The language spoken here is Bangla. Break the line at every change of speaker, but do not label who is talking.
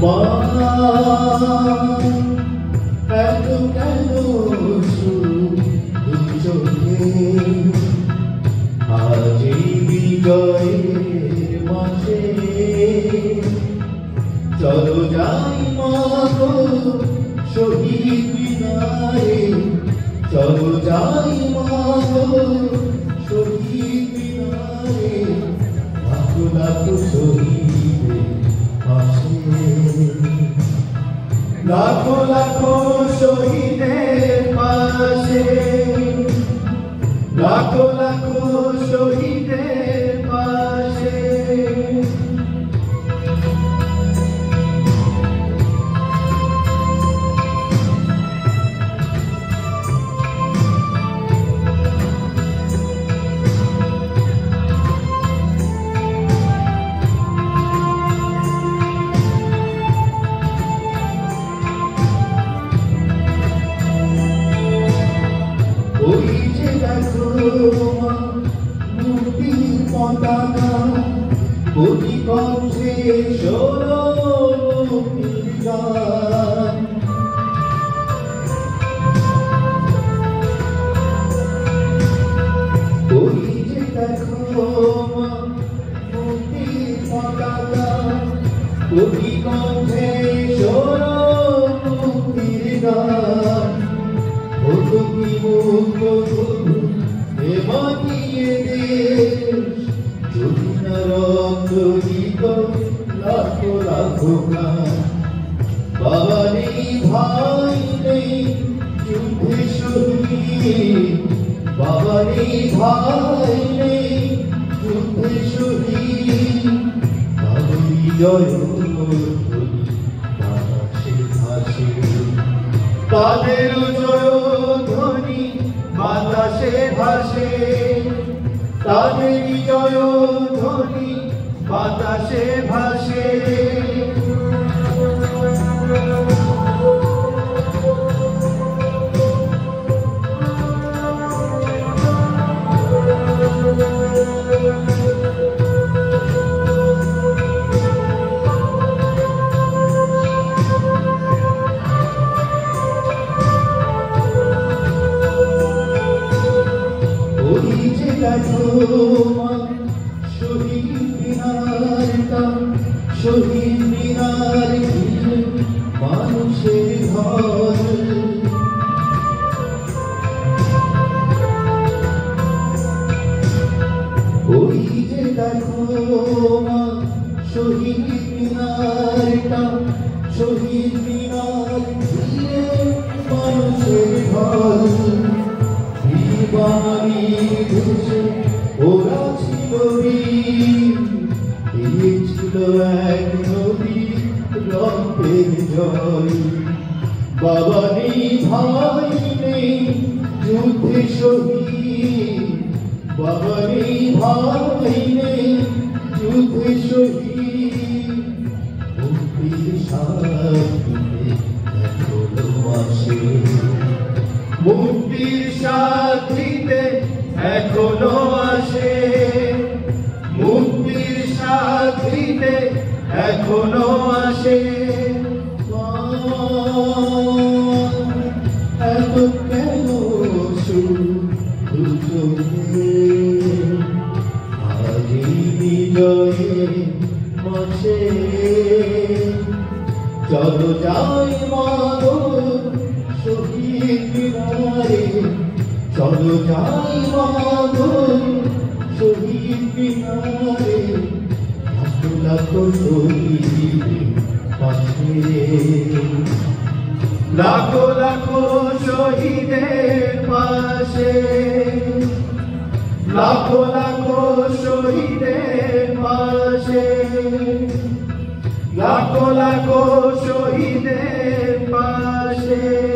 মা এত কেন শুধু চোখে আজ এই বিজয়ের মাঝে চলো যাই মা গো শহীদ মিনারে চলো যাই মা গো শহীদ মিনারে লাখো লাখো শহীদের পাশে লাখো লাখো শহীদের পাশে লাখো লাখো শহীদের পাশে মুক্তির পতাকা কোটি কণ্ঠে শোনো মুক্তির গান ওই যে দেখো মুক্তির পতাকা কোটি কণ্ঠে শোনো মুক্তির গান তুমি মুক্ত মাটিয়ে দেশ যদি না রক্ত দিত লাখো লাখো প্রাণ বাবা নেই ভাই নেই যুদ্ধে শহীদ বাবা নেই ভাই নেই যুদ্ধে শহীদ তাদের বিজয় বাতাসে ভাসে তাদের জয়ধ্বনি বাতাসে ভাসে তাদের জয়ধ্বনি বাতাসে ভাসে শহীদ মিনারটা শহীদ মিনার মানুষের ঘর ওই যে দেখো শহীদ মিনারটা শহীদ মিনার মানুষের ঘর বাঙালি দেশে ওরা ছিল দিয়েছিল এক নদী রক্তের জয় বাবা নেই ভাই নেই যুদ্ধে শহীদ বাবা নেই ভাই নেই যুদ্ধে শহীদ মুক্তির সাথে এখনো আসে মুক্তির সাথীতে এখনো আসে মুক্তির সাথীতে এখনো আসে এত কেন শুধু চোখে আজ এই বিজয়ের মাঝে চলো যাই মা গো শহীদ মিনারে চলো যাই মা গো শহীদ মিনারে লাখো লাখো শহীদের পাশে লাখো লাখো শহীদের পাশে লাখো লাখো শহীদের পাশে লাখো লাখো শহীদের পাশে